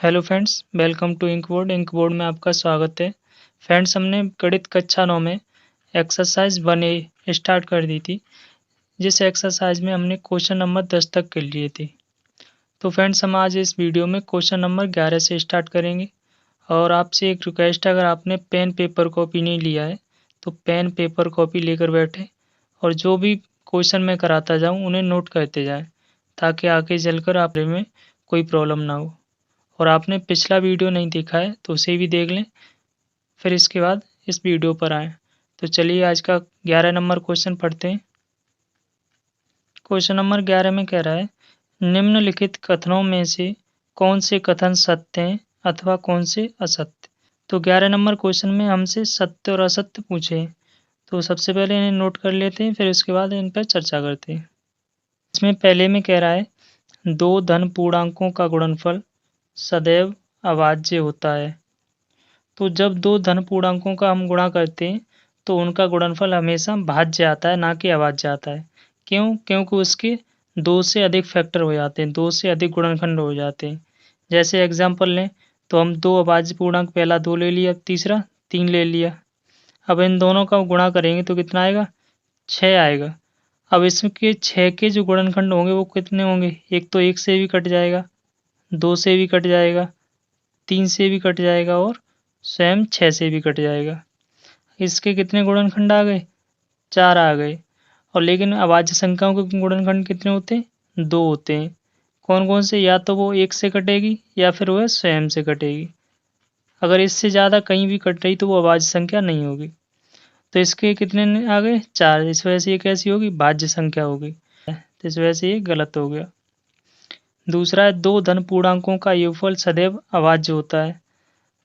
Hello friends, welcome to ink board में आपका स्वागत है। फ्रेंड्स, हमने गणित कक्षा 9 में एक्सरसाइज 1A स्टार्ट कर दी थी। जिस एक्सरसाइज में हमने क्वेश्चन नंबर 10 तक कर लिए थे। तो फ्रेंड्स, हम आज इस वीडियो में क्वेश्चन नंबर 11 से स्टार्ट करेंगे। और आपसे एक रिक्वेस्ट है, अगर आपने पेन पेपर कॉपी नहीं लिया है तो पेन पेपर कॉपी लेकर बैठे और जो भी क्वेश्चन मैं कराता जाऊँ उन्हें नोट करते जाएँ, ताकि आगे चलकर आप में कोई प्रॉब्लम ना हो। और आपने पिछला वीडियो नहीं देखा है तो उसे भी देख लें, फिर इसके बाद इस वीडियो पर आएँ। तो चलिए आज का 11 नंबर क्वेश्चन पढ़ते हैं। क्वेश्चन नंबर 11 में कह रहा है, निम्नलिखित कथनों में से कौन से कथन सत्य हैं अथवा कौन से असत्य। तो 11 नंबर क्वेश्चन में हमसे सत्य और असत्य पूछे हैं। तो सबसे पहले इन्हें नोट कर लेते हैं, फिर उसके बाद इन पर चर्चा करते हैं। इसमें पहले में कह रहा है, दो धन पूर्णांकों का गुणनफल सदैव अभाज्य होता है। तो जब दो धन पूर्णांकों का हम गुणा करते हैं तो उनका गुणनफल हमेशा भाज्य आता है, ना कि अभाज्य आता है। क्यों? क्योंकि उसके दो से अधिक फैक्टर हो जाते हैं, दो से अधिक गुणनखंड हो जाते हैं। जैसे एग्जाम्पल लें तो हम दो अभाज्य पूर्णांक, पहला 2 ले लिया, तीसरा 3 ले लिया। अब इन दोनों का गुणा करेंगे तो कितना आएगा? 6 आएगा। अब इसके 6 के जो गुणनखंड होंगे वो कितने होंगे? एक तो 1 से भी कट जाएगा, 2 से भी कट जाएगा, 3 से भी कट जाएगा और स्वयं 6 से भी कट जाएगा। इसके कितने गुणनखंड आ गए? 4 आ गए। और लेकिन अभाज्य संख्याओं के गुणनखंड कितने होते हैं? 2 होते हैं। कौन कौन से? या तो वो 1 से कटेगी या फिर वह स्वयं से कटेगी। अगर इससे ज़्यादा कहीं भी कट रही तो वो अभाज्य संख्या नहीं होगी। तो इसके कितने आ गए? 4। इस वजह से ये कैसी होगी? भाज्य संख्या होगी। तो इस वजह से ये गलत हो गया। दूसरा है, दो धन पूर्णांकों का योगफल सदैव अभाज्य होता है।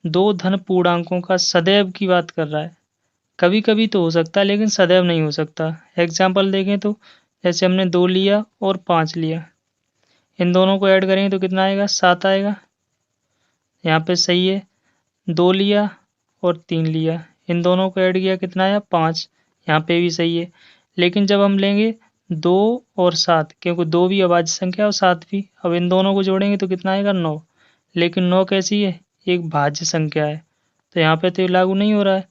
दो धन पूर्णांकों का सदैव की बात कर रहा है। कभी कभी तो हो सकता है लेकिन सदैव नहीं हो सकता। एग्जाम्पल देखें तो जैसे हमने 2 लिया और 5 लिया, इन दोनों को ऐड करेंगे तो कितना आएगा? 7 आएगा। यहाँ पे सही है। 2 लिया और 3 लिया, इन दोनों को ऐड किया, कितना आया? 5। यहाँ पे भी सही है। लेकिन जब हम लेंगे 2 और 7, क्योंकि 2 भी अभाज्य संख्या और 7 भी, अब इन दोनों को जोड़ेंगे तो कितना आएगा? 9। लेकिन 9 कैसी है? एक भाज्य संख्या है, तो यहाँ पे तो ये लागू नहीं हो रहा है।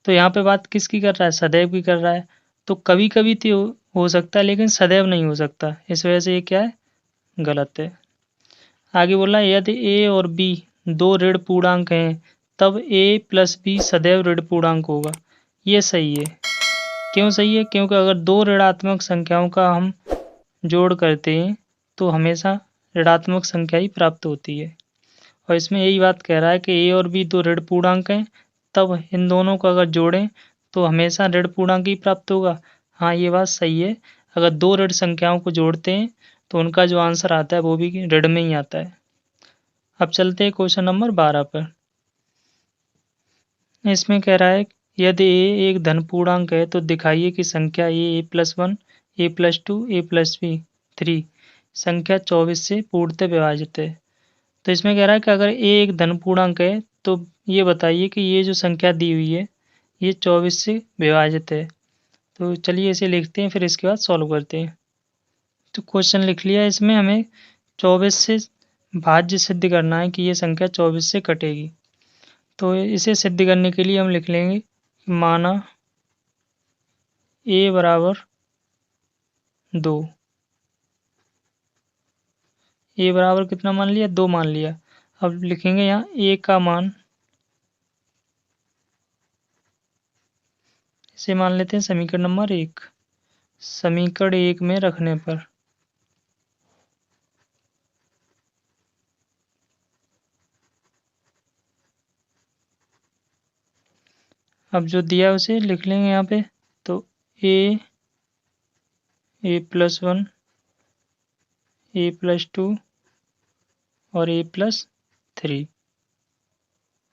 तो यहाँ पे बात किसकी कर रहा है? सदैव की कर रहा है। तो कभी कभी तो हो सकता है लेकिन सदैव नहीं हो सकता। इस वजह से ये क्या है? गलत है। आगे बोला, यदि ए और बी दो ऋण पूर्णांक हैं तब ए प्लस बी सदैव ऋण पूर्णांक होगा। ये सही है। क्यों सही है? क्योंकि अगर दो ऋणात्मक संख्याओं का हम जोड़ करते हैं तो हमेशा ऋणात्मक संख्या ही प्राप्त होती है। और इसमें यही बात कह रहा है कि ए और बी दो ऋण पूर्णांक हैं, तब इन दोनों को अगर जोड़ें तो हमेशा ऋण पूर्णांक ही प्राप्त होगा। हाँ, ये बात सही है। अगर दो ऋण संख्याओं को जोड़ते हैं तो उनका जो आंसर आता है वो भी ऋण में ही आता है। अब चलते हैं क्वेश्चन नंबर 12 पर। इसमें कह रहा है, यदि ए एक धन पूर्णांक है तो दिखाइए कि संख्या ए+1, ए+2, ए+3 संख्या 24 से पूर्णतः विभाजित है। तो इसमें कह रहा है कि अगर ए एक धन पूर्णांक है तो ये बताइए कि ये जो संख्या दी हुई है ये 24 से विभाजित है। तो चलिए इसे लिखते हैं, फिर इसके बाद सॉल्व करते हैं। तो क्वेश्चन लिख लिया। इसमें हमें 24 से भाज्य सिद्ध करना है कि ये संख्या 24 से कटेगी। तो इसे सिद्ध करने के लिए हम लिख लेंगे, माना ए बराबर 2। ए बराबर कितना मान लिया? 2 मान लिया। अब लिखेंगे यहाँ ए का मान, इसे मान लेते हैं समीकरण नंबर 1। समीकरण 1 में रखने पर अब जो दिया उसे लिख लेंगे यहाँ पे। तो ए, a+1, a+2 और a+3।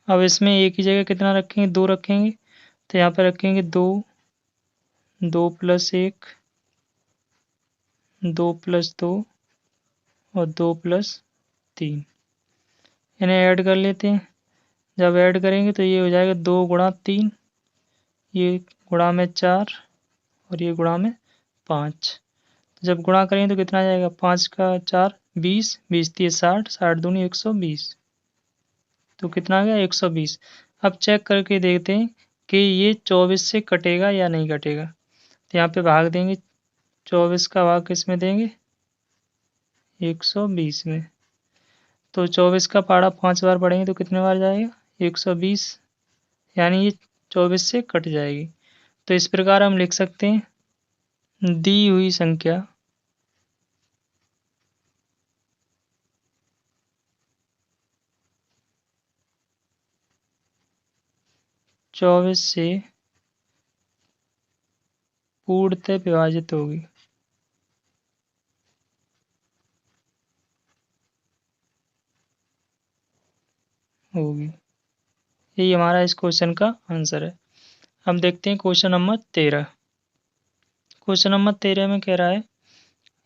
अब इसमें ए की जगह कितना रखेंगे? 2 रखेंगे। तो यहाँ पे रखेंगे 2, 2+1, 2+2 और 2+3। इन्हें ऐड कर लेते हैं। जब ऐड करेंगे तो ये हो जाएगा 2 गुणा 3, ये गुणा में 4 और ये गुणा में 5। तो जब गुणा करेंगे तो कितना आ जाएगा? 5 का 4 20, 20 3 60, 60 दूनी 120। तो कितना आ गया 120। अब चेक करके देखते हैं कि ये 24 से कटेगा या नहीं कटेगा। तो यहाँ पे भाग देंगे, 24 का भाग किस में देंगे, 120 में। तो 24 का पाड़ा 5 बार पढ़ेंगे तो कितने बार जाएगा, 120, यानी ये 24 से कट जाएगी। तो इस प्रकार हम लिख सकते हैं दी हुई संख्या 24 से पूर्णतः विभाजित होगी। यही हमारा इस क्वेश्चन का आंसर है। हम देखते हैं क्वेश्चन नंबर 13। क्वेश्चन नंबर 13 में कह रहा है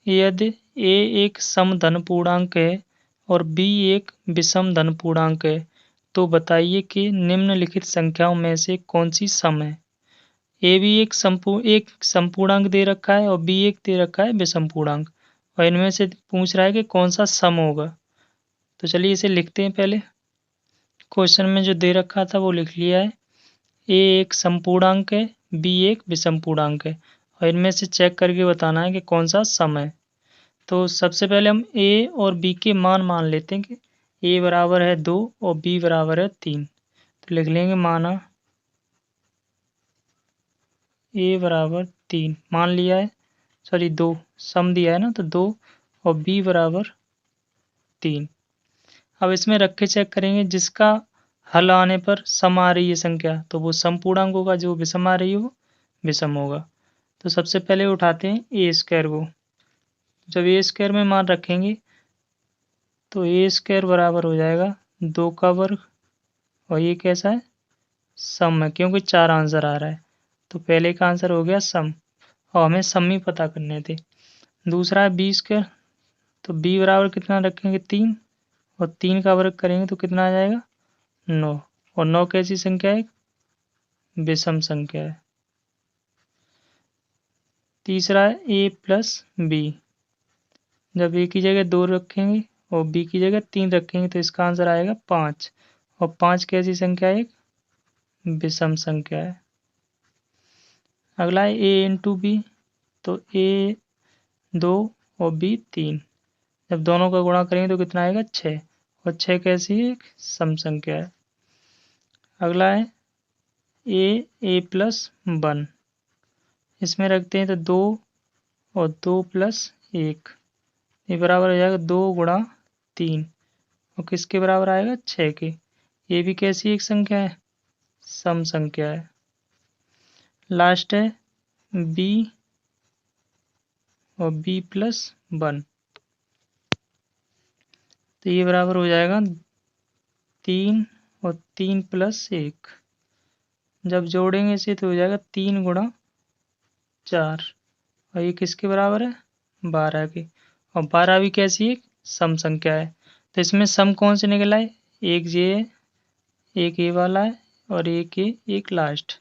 यदि ए एक समधन पूर्णांक है और बी एक विषम धन पूर्णांक है तो बताइए कि निम्नलिखित संख्याओं में से कौन सी सम है। ए भी एक समपूर्णांक दे रखा है और बी एक दे रखा है विषम पूर्णांक, और इनमें से पूछ रहा है कि कौन सा सम होगा। तो चलिए इसे लिखते हैं। पहले क्वेश्चन में जो दे रखा था वो लिख लिया है। ए एक समपूर्णांक है, बी एक विषम पूर्णांक है, और इनमें से चेक करके बताना है कि कौन सा सम है। तो सबसे पहले हम ए और बी के मान लेते हैं कि ए बराबर है 2 और बी बराबर है 3। तो लिख लेंगे माना ए बराबर 3 मान लिया है, सॉरी 2 सम दिया है ना, तो 2 और बी बराबर 3। अब इसमें रख के चेक करेंगे जिसका हल आने पर सम आ रही है संख्या तो वो सम पूर्णांक होगा, जो विषम आ रही है वो विषम होगा। तो सबसे पहले उठाते हैं ए स्क्वायर को। जब ए स्क्वायर में मान रखेंगे तो ए स्क्वायर बराबर हो जाएगा 2 का वर्ग, और ये कैसा है, सम है, क्योंकि 4 आंसर आ रहा है। तो पहले का आंसर हो गया सम, और हमें सम ही पता करने थे। दूसरा है बी स्क्वायर, तो बी बराबर कितना रखेंगे 3, और 3 का वर्ग करेंगे तो कितना आ जाएगा 9, और 9 कैसी संख्या है, विषम संख्या है। तीसरा है ए प्लस बी, जब ए की जगह 2 रखेंगे और बी की जगह 3 रखेंगे तो इसका आंसर आएगा 5, और 5 कैसी संख्या है, एक विषम संख्या है। अगला है ए इंटू बी, तो ए 2 और बी 3, जब दोनों का गुणा करेंगे तो कितना आएगा 6, और 6 कैसी है, एक सम संख्या है। अगला है ए प्लस 1, इसमें रखते हैं तो 2 और 2 प्लस 1, ये बराबर हो जाएगा 2 गुणा 3, और किसके बराबर आएगा 6 के। ये भी कैसी एक संख्या है, सम संख्या है। लास्ट है बी और बी प्लस 1, तो ये बराबर हो जाएगा 3 और 3 प्लस 1, जब जोड़ेंगे इसे तो हो जाएगा 3 गुणा 4, और ये किसके बराबर है 12 के, और 12 भी कैसी है, सम संख्या है। तो इसमें सम कौन से निकला है, एक ये है, एक ये वाला है, और एक ये, एक लास्ट।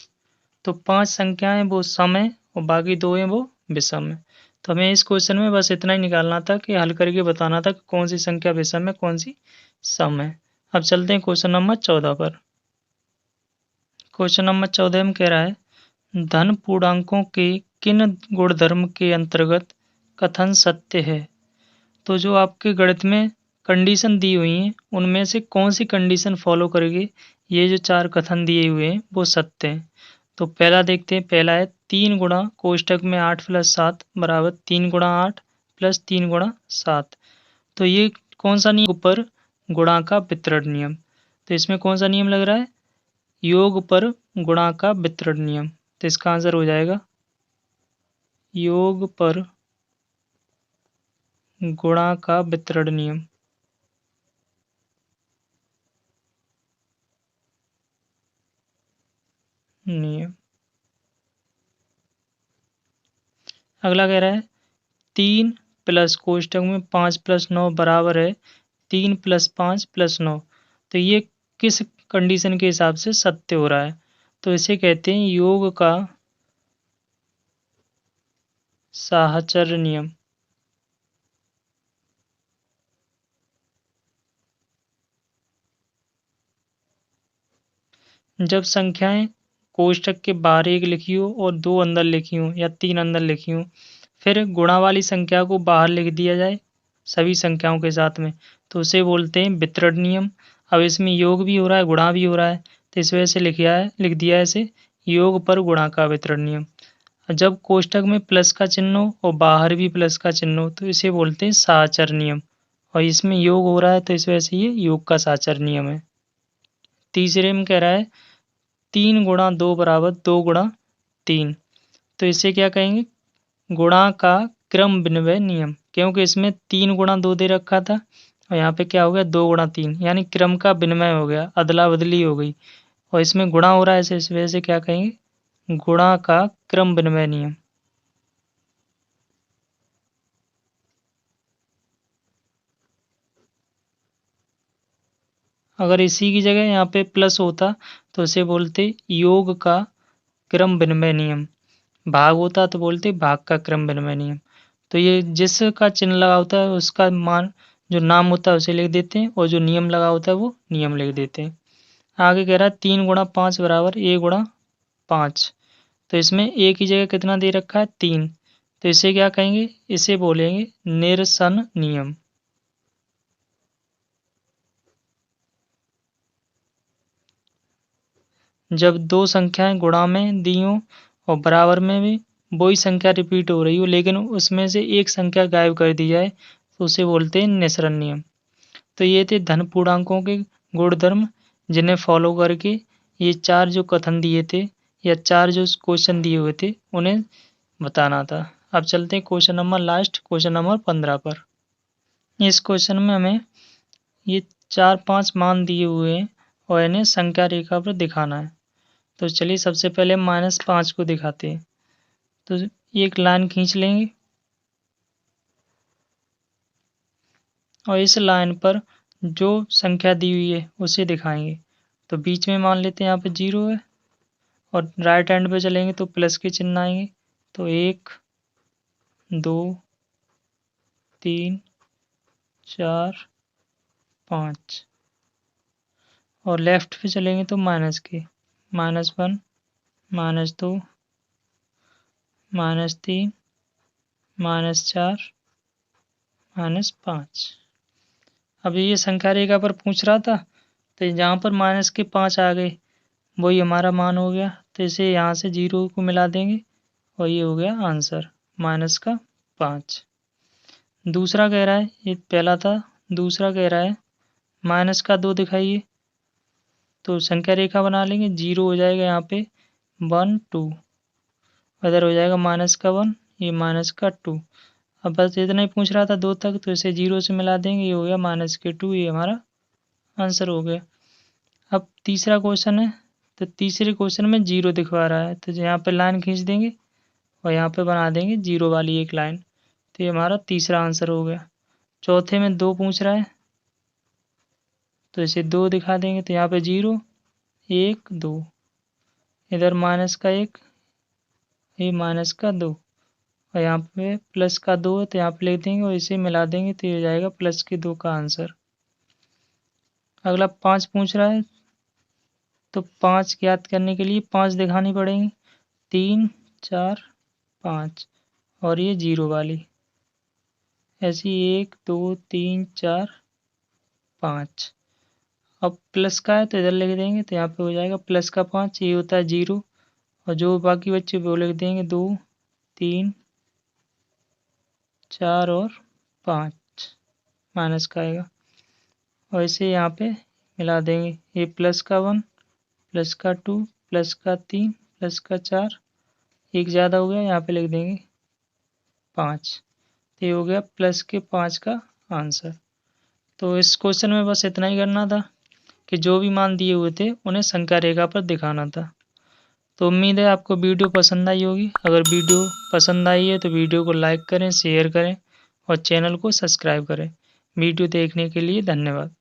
तो 5 संख्याएं वो सम है और बाकी 2 हैं वो विषम है। तो हमें इस क्वेश्चन में बस इतना ही निकालना था कि हल करके बताना था कि कौन सी संख्या विषम है कौन सी सम है। अब चलते हैं क्वेश्चन नंबर 14 पर। क्वेश्चन नंबर 14 में कह रहा है धन पूर्णांकों के किन गुणधर्म के अंतर्गत कथन सत्य है। तो जो आपके गणित में कंडीशन दी हुई हैं उनमें से कौन सी कंडीशन फॉलो करेगी, ये जो 4 कथन दिए हुए हैं वो सत्य हैं। तो पहला देखते हैं, पहला है 3 गुणा कोष्टक में 8 प्लस 7 बराबर 3 गुणा 8 प्लस 3 गुणा 7। तो ये कौन सा नियम पर गुणा का वितरण नियम। तो इसमें कौन सा नियम लग रहा है, योग पर गुणा का वितरण नियम। तो इसका आंसर हो जाएगा योग पर गुणा का वितरण नियम। नियम। अगला कह रहा है 3 प्लस कोष्टक में 5 प्लस 9 बराबर है 3 प्लस 5 प्लस 9। तो ये किस कंडीशन के हिसाब से सत्य हो रहा है। तो इसे कहते हैं योग का साहचर्य नियम। जब संख्याएं कोष्ठक के बाहर 1 लिखी हो और 2 अंदर लिखी हो या 3 अंदर लिखी हो, फिर गुणा वाली संख्या को बाहर लिख दिया जाए सभी संख्याओं के साथ में, तो उसे बोलते हैं वितरण नियम। अब इसमें योग भी हो रहा है, गुणा भी हो रहा है, तो इस वजह से लिख दिया है इसे योग पर गुणा का वितरण नियम। जब कोष्ठक में प्लस का चिन्ह हो और बाहर भी प्लस का चिन्ह हो, तो इसे बोलते हैं साचर नियम। और इसमें योग हो रहा है, तो इस वजह से ये योग का साचर नियम है। तीसरे में कह रहा है 3 गुणा 2 बराबर 2 गुणा 3, तो इसे क्या कहेंगे, गुणा का क्रम विनिमय नियम, क्योंकि इसमें 3 गुणा 2 दे रखा था और यहाँ पे क्या हो गया 2 गुणा 3, यानी क्रम का विनिमय हो गया, अदला बदली हो गई, और इसमें गुणा हो रहा है, इस वजह से क्या कहेंगे, गुणा का क्रम विनिमय नियम। अगर इसी की जगह यहाँ पे प्लस होता तो इसे बोलते योग का क्रम विनिमय नियम, भाग होता तो बोलते भाग का क्रम विनिमय नियम। तो ये जिसका चिन्ह लगा होता है उसका मान जो नाम होता है उसे लिख देते हैं, और जो नियम लगा होता है वो नियम लिख देते हैं। आगे कह रहा है 3 गुणा 5 बराबर a गुणा 5, तो इसमें a की जगह कितना दे रखा है 3, तो इसे क्या कहेंगे, इसे बोलेंगे निरसन नियम। जब दो संख्याएं गुणा में दी हों और बराबर में भी वही संख्या रिपीट हो रही हो, लेकिन उसमें से एक संख्या गायब कर दी जाए, तो उसे बोलते हैं निःसरण नियम। तो ये थे धन पूर्णांकों के गुणधर्म, जिन्हें फॉलो करके ये 4 जो कथन दिए थे या 4 जो क्वेश्चन दिए हुए थे उन्हें बताना था। अब चलते हैं question number last, question number 15 पर। इस क्वेश्चन में हमें ये 4-5 मान दिए हुए हैं और इन्हें संख्या रेखा पर दिखाना है। तो चलिए सबसे पहले -5 को दिखाते हैं। तो एक लाइन खींच लेंगे और इस लाइन पर जो संख्या दी हुई है उसे दिखाएंगे। तो बीच में मान लेते हैं यहाँ पे 0 है, और राइट हैंड पे चलेंगे तो प्लस के चिन्ह आएंगे। तो 1 2 3 4 5, और लेफ्ट पे चलेंगे तो माइनस के, -1 -2 -3 -4 -5। अब ये संख्या रेखा पर पूछ रहा था, तो जहाँ पर माइनस के 5 आ गए वही हमारा मान हो गया, तो इसे यहाँ से 0 को मिला देंगे और ये हो गया आंसर -5। दूसरा कह रहा है, ये पहला था, दूसरा कह रहा है -2 दिखाइए। तो संख्या रेखा बना लेंगे, 0 हो जाएगा यहाँ पे 1 2, इधर हो जाएगा -1, ये -2। अब बस इतना ही पूछ रहा था 2 तक, तो इसे 0 से मिला देंगे, ये हो गया -2, ये हमारा आंसर हो गया। अब तीसरा क्वेश्चन है, तो तीसरे क्वेश्चन में 0 दिखवा रहा है, तो यहाँ पे लाइन खींच देंगे और यहाँ पे बना देंगे 0 वाली एक लाइन, तो ये हमारा तीसरा आंसर हो गया। चौथे में 2 पूछ रहा है, तो इसे 2 दिखा देंगे, तो यहाँ पे 0 1 2, इधर -1, ये -2, और यहाँ पे +2 है, तो यहाँ पे लिख देंगे और इसे मिला देंगे, तो ये हो जाएगा +2 का आंसर। अगला 5 पूछ रहा है, तो 5 ज्ञात करने के लिए 5 दिखानी पड़ेंगी, 3 4 5, और ये 0 वाली, ऐसी 1 2 3 4 5। अब प्लस का है तो इधर लिख देंगे, तो यहाँ पे हो जाएगा +5, ये होता है 0, और जो बाकी बच्चे वो लिख देंगे 2 3 4 और 5, माइनस का आएगा, और इसे यहाँ पे मिला देंगे, ये +1 +2 +3 +4, एक ज़्यादा हो गया, यहाँ पे लिख देंगे 5, तो ये हो गया +5 का आंसर। तो इस क्वेश्चन में बस इतना ही करना था कि जो भी मान दिए हुए थे उन्हें संख्या रेखा पर दिखाना था। तो उम्मीद है आपको वीडियो पसंद आई होगी। अगर वीडियो पसंद आई है तो वीडियो को लाइक करें, शेयर करें और चैनल को सब्सक्राइब करें। वीडियो देखने के लिए धन्यवाद।